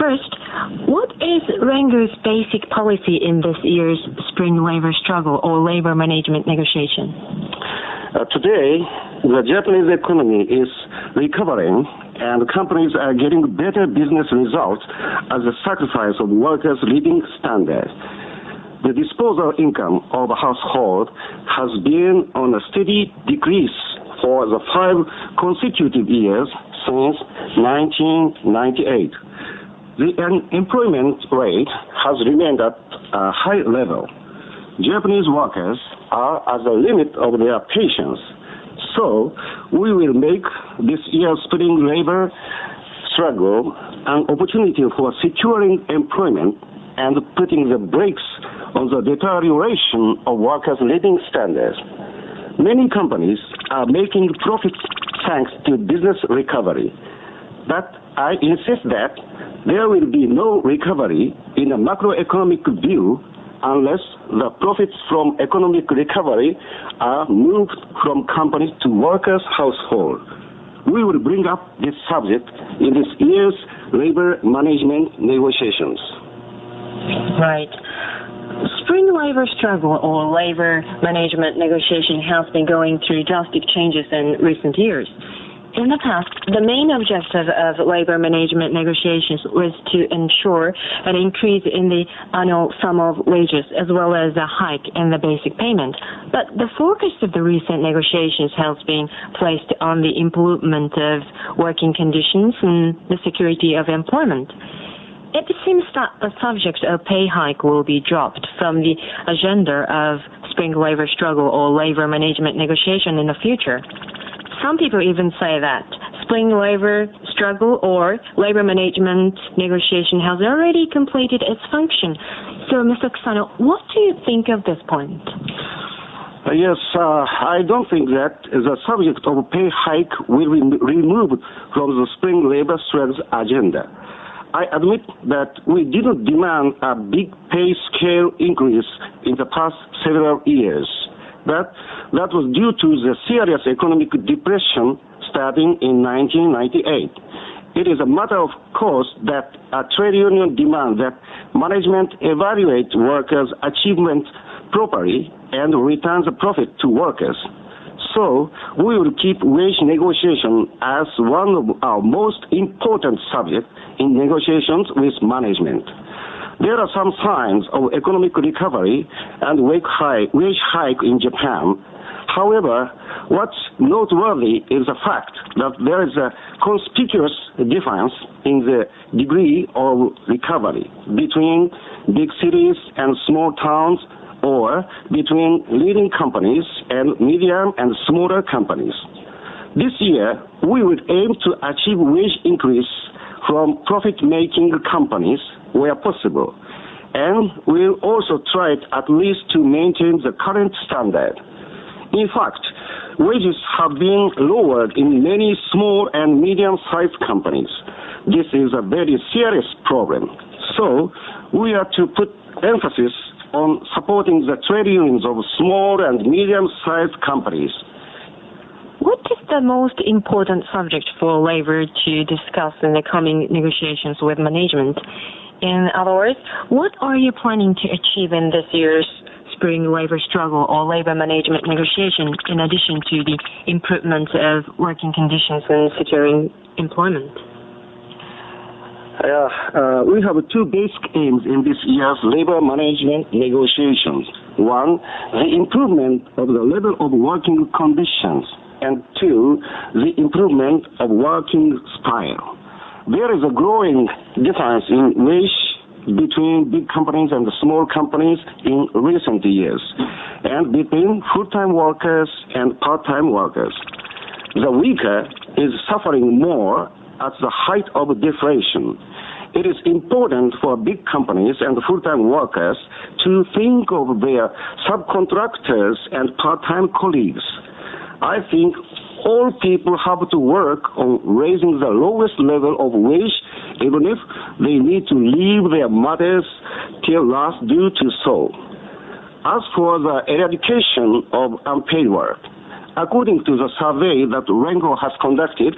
First, what is Rengo's basic policy in this year's spring labor struggle or labor management negotiation? Today, the Japanese economy is recovering and companies are getting better business results as a sacrifice of workers' living standards. The disposable income of a household has been on a steady decrease for the 5 consecutive years since 1998. The unemployment rate has remained at a high level. Japanese workers are at the limit of their patience. So we will make this year's spring labor struggle an opportunity for securing employment and putting the brakes on the deterioration of workers' living standards. Many companies are making profits thanks to business recovery. But I insist that there will be no recovery in a macroeconomic view unless the profits from economic recovery are moved from companies to workers' household. We will bring up this subject in this year's labor management negotiations. Right. Spring labor struggle or labor management negotiation has been going through drastic changes in recent years. In the past, the main objective of labor management negotiations was to ensure an increase in the annual sum of wages as well as a hike in the basic payment. But the focus of the recent negotiations has been placed on the improvement of working conditions and the security of employment. It seems that the subject of pay hike will be dropped from the agenda of spring labor struggle or labor management negotiation in the future. Some people even say that spring labor struggle or labor management negotiation has already completed its function. So, Mr. Kusano, what do you think of this point? Yes, I don't think that the subject of pay hike will be removed from the spring labor struggle's agenda. I admit that we didn't demand a big pay scale increase in the past several years. But that was due to the serious economic depression starting in 1998. It is a matter of course that a trade union demands that management evaluate workers' achievement properly and return the profit to workers. So we will keep wage negotiation as one of our most important subjects in negotiations with management. There are some signs of economic recovery and wage hike in Japan. However, what's noteworthy is the fact that there is a conspicuous difference in the degree of recovery between big cities and small towns or between leading companies and medium and smaller companies. This year, we will aim to achieve wage increase from profit-making companies where possible, and we'll also try at least to maintain the current standard. In fact, wages have been lowered in many small and medium-sized companies. This is a very serious problem. So we are to put emphasis on supporting the trade unions of small and medium-sized companies. What is the most important subject for labor to discuss in the coming negotiations with management? In other words, what are you planning to achieve in this year's spring labor struggle or labor management negotiation in addition to the improvement of working conditions and securing employment? We have 2 basic aims in this year's labor management negotiations. 1, the improvement of the level of working conditions, and 2, the improvement of working style. There is a growing difference in wage between big companies and small companies in recent years, and between full-time workers and part-time workers. The weaker is suffering more at the height of deflation. It is important for big companies and full-time workers to think of their subcontractors and part-time colleagues. I think all people have to work on raising the lowest level of wage, even if they need to leave their mothers till last due to so. As for the eradication of unpaid work, according to the survey that Rengo has conducted,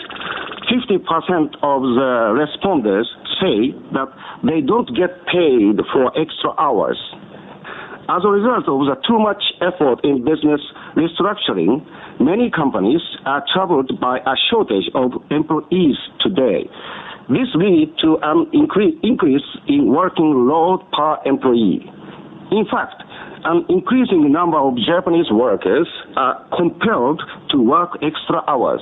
50% of the respondents say that they don't get paid for extra hours. As a result of the too much effort in business restructuring, many companies are troubled by a shortage of employees today. This leads to an increase in working load per employee. In fact, an increasing number of Japanese workers are compelled to work extra hours.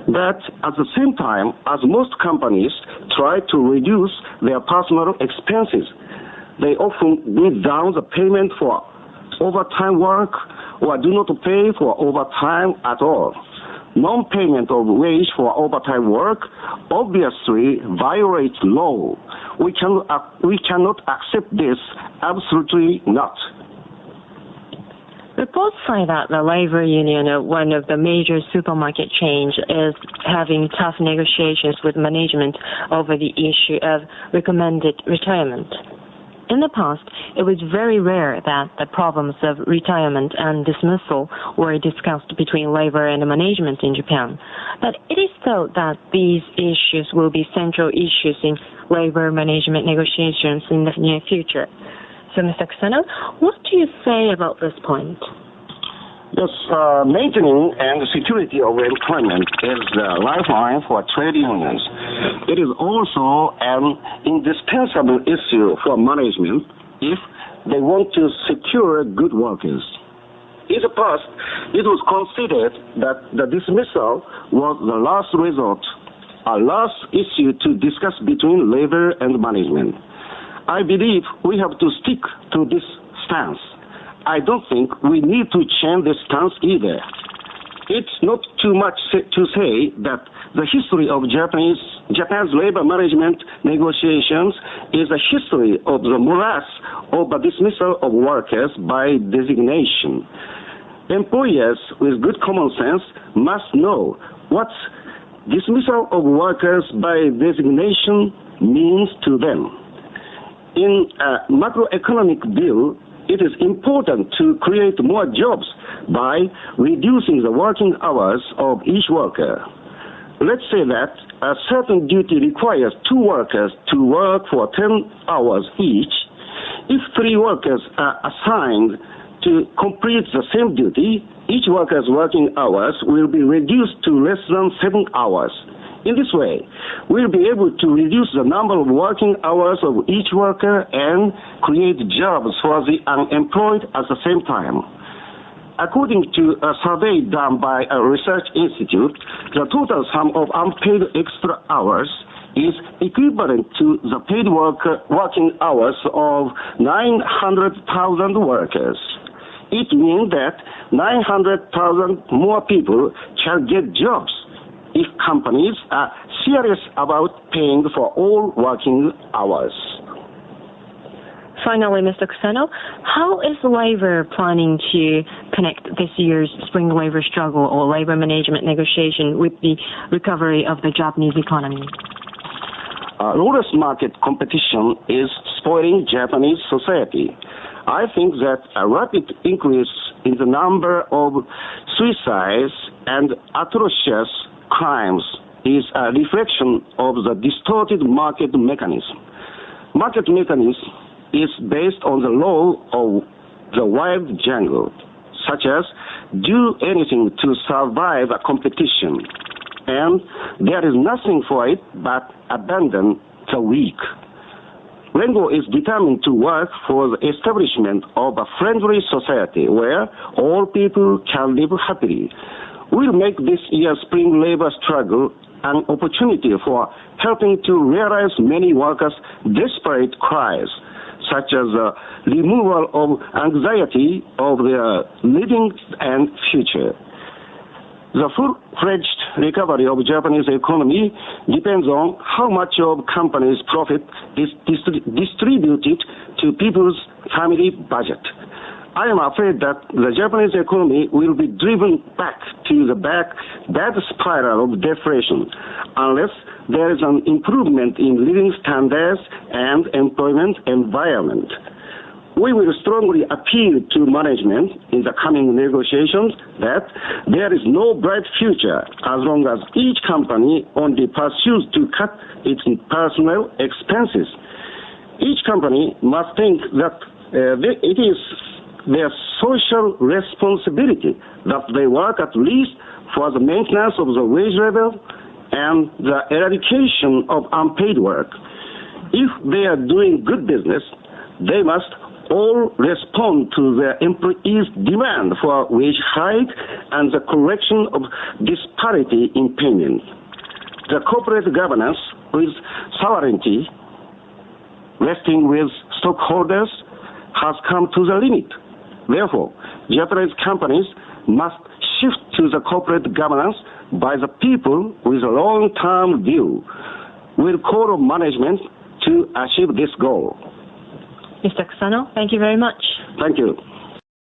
But at the same time, as most companies try to reduce their personal expenses, they often beat down the payment for overtime work or do not pay for overtime at all. Non-payment of wage for overtime work obviously violates law. We cannot accept this, absolutely not. Reports say that the labor union of one of the major supermarket chains is having tough negotiations with management over the issue of recommended retirement. In the past, it was very rare that the problems of retirement and dismissal were discussed between labor and management in Japan. But it is thought that these issues will be central issues in labor management negotiations in the near future. So, Mr. Kusano, what do you say about this point? Yes, maintaining and security of employment is the lifeline for trade unions. It is also an indispensable issue for management if they want to secure good workers. In the past, it was considered that the dismissal was the last resort, a last issue to discuss between labor and management. I believe we have to stick to this stance. I don't think we need to change this stance either. It's not too much to say that the history of Japan's labor management negotiations is a history of the morass of the dismissal of workers by designation. Employers with good common sense must know what dismissal of workers by designation means to them. In a macroeconomic view, it is important to create more jobs by reducing the working hours of each worker. Let's say that a certain duty requires 2 workers to work for 10 hours each. If 3 workers are assigned to complete the same duty, each worker's working hours will be reduced to less than 7 hours. In this way, we'll be able to reduce the number of working hours of each worker and create jobs for the unemployed at the same time. According to a survey done by a research institute, the total sum of unpaid extra hours is equivalent to the paid working hours of 900,000 workers. It means that 900,000 more people shall get jobs if companies are serious about paying for all working hours. Finally, Mr. Kusano, how is labor planning to connect this year's spring labor struggle or labor management negotiation with the recovery of the Japanese economy? Lawless market competition is spoiling Japanese society. I think that a rapid increase in the number of suicides and atrocious crimes is a reflection of the distorted market mechanism. Market mechanism is based on the law of the wild jungle, such as do anything to survive a competition, and there is nothing for it but abandon the weak. Rengo is determined to work for the establishment of a friendly society where all people can live happily. We'll make this year's spring labor struggle an opportunity for helping to realize many workers' desperate cries, such as the removal of anxiety of their living and future. The full-fledged recovery of Japanese economy depends on how much of companies' profit is distributed to people's family budget. I am afraid that the Japanese economy will be driven back to the bad spiral of deflation unless there is an improvement in living standards and employment environment. We will strongly appeal to management in the coming negotiations that there is no bright future as long as each company only pursues to cut its personnel expenses. Each company must think that it is their social responsibility that they work at least for the maintenance of the wage level and the eradication of unpaid work. If they are doing good business, they must all respond to their employees' demand for wage hike and the correction of disparity in payment. The corporate governance with sovereignty resting with stockholders has come to the limit. Therefore, Japanese companies must shift to the corporate governance by the people with a long-term view. We'll call on management to achieve this goal. Mr. Kusano, thank you very much. Thank you.